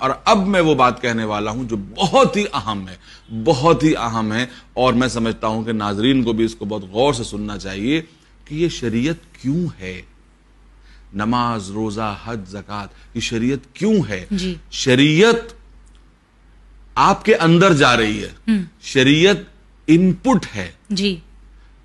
اور اب میں وہ بات کہنے والا ہوں جو بہت ہی اہم ہے، بہت ہی اہم ہے، اور میں سمجھتا ہوں کہ ناظرین کو بھی اس کو بہت غور سے سننا چاہیے کہ یہ شریعت کیوں ہے؟ نماز، روزہ، حج، زکوٰۃ، یہ شریعت کیوں ہے؟ شریعت آپ کے اندر جا رہی ہے، شریعت ان پٹ ہے،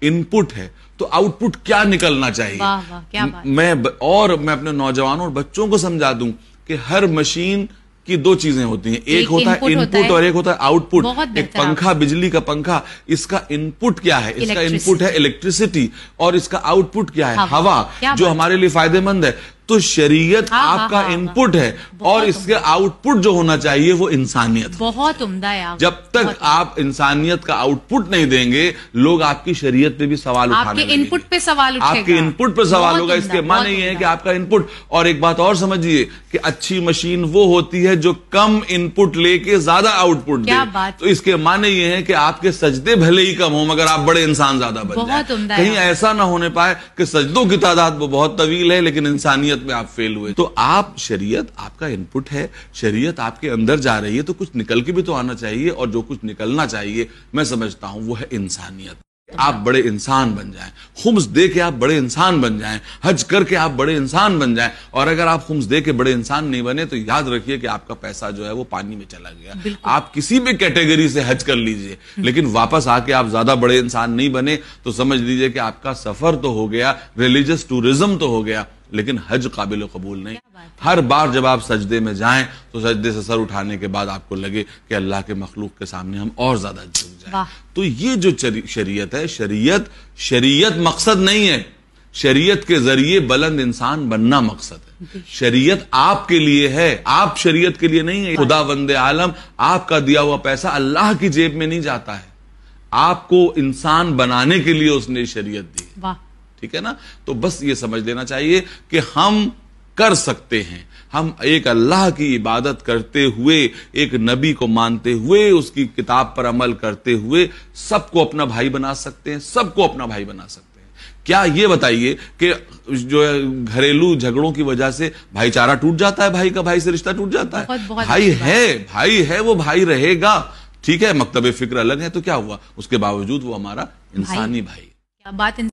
ان پٹ ہے، تو آؤٹ پٹ کیا نکلنا چاہیے؟ میں اپنے نوجوانوں اور بچوں کو سمجھا دوں کہ ہر مشین کی دو چیزیں ہوتی ہیں، ایک ہوتا ہے ان پٹ اور ایک ہوتا ہے آؤٹ پٹ۔ ایک پنکھا، بجلی کا پنکھا، اس کا ان پٹ کیا ہے؟ اس کا ان پٹ ہے الیکٹریسٹی، اور اس کا آؤٹ پٹ کیا ہے؟ ہوا، جو ہمارے لیے فائدہ مند ہے۔ تو شریعت آپ کا ان پٹ ہے، اور اس کے آؤٹ پٹ جو ہونا چاہیے وہ انسانیت۔ بہت عمدہ ہے۔ جب تک آپ انسانیت کا آؤٹ پٹ نہیں دیں گے، لوگ آپ کی شریعت پہ بھی سوال اٹھانے لگیں گے، ان پٹ پہ سوال اٹھے گا، آپ کے ان پٹ پہ سوال ہوگا۔ اس کے معنی یہ ہے کہ آپ کا ان پٹ، اور ایک بات اور سمجھیے کہ اچھی مشین وہ ہوتی ہے جو کم ان پٹ لے کے زیادہ آؤٹ پٹ دے۔ تو اس کے معنی یہ ہے کہ آپ کے سجدے بھلے ہی کم ہوں مگر آپ بڑے انسان زیادہ بن جائیں۔ کہیں ایسا نہ ہونے پائے کہ سجدوں کی تعداد وہ بہت طویل ہے لیکن انسانیت میں آپ فیل ہوئے۔ تو آپ، شریعت آپ کا ان پٹ ہے، شریعت آپ کے اندر جا رہی ہے تو کچھ نکل کے بھی تو آنا چاہیے، اور جو کچھ نکلنا چاہیے میں سمجھتا ہوں وہ ہے انسانیت۔ آپ بڑے انسان بن جائیں، خمس دے کے آپ بڑے انسان بن جائیں، حج کر کے آپ بڑے انسان بن جائیں، اور اگر آپ خمس دے کے بڑے انسان نہیں بنے تو یاد رکھیے کہ آپ کا پیسہ جو ہے وہ پانی میں چلا گیا۔ آپ کسی بھی کیٹیگری سے حج کر لیجئے لیکن واپس آ کے آپ زیادہ بڑے انسان نہیں بنے تو سمجھ لیجئے کہ آپ کا سفر تو ہو گیا، ریلیجس ٹورزم تو ہو گیا، لیکن حج قابل قبول نہیں۔ ہر بار جب آپ سجدے میں جائیں تو سجدے سے سر اٹھانے کے بعد آپ کو لگے کہ اللہ کے مخلوق کے سامنے ہم اور زیادہ جھک جائیں۔ تو یہ جو شریعت ہے، شریعت مقصد نہیں ہے، شریعت کے ذریعے بلند انسان بننا مقصد ہے۔ شریعت آپ کے لیے ہے، آپ شریعت کے لیے نہیں ہے۔ خداوند عالم آپ کا دیا ہوا پیسہ اللہ کی جیب میں نہیں جاتا ہے، آپ کو انسان بنانے کے لیے اس نے شریعت دی، ٹھیک ہے نا؟ تو بس یہ سمجھ لینا چاہیے کہ ہم کر سکتے ہیں، ہم ایک اللہ کی عبادت کرتے ہوئے، ایک نبی کو مانتے ہوئے، اس کی کتاب پر عمل کرتے ہوئے سب کو اپنا بھائی بنا سکتے ہیں، سب کو اپنا بھائی بنا سکتے ہیں۔ کیا یہ بتائیے کہ جو گھریلو جھگڑوں کی وجہ سے بھائی چارہ ٹوٹ جاتا ہے، بھائی کا بھائی سے رشتہ ٹوٹ جاتا ہے؟ بھائی ہے وہ بھائی رہے گا، ٹھیک ہے، مکتب فکر الگ ہے تو کیا ہوا، اس کے باوجود وہ ہمارا انسانی بھائی۔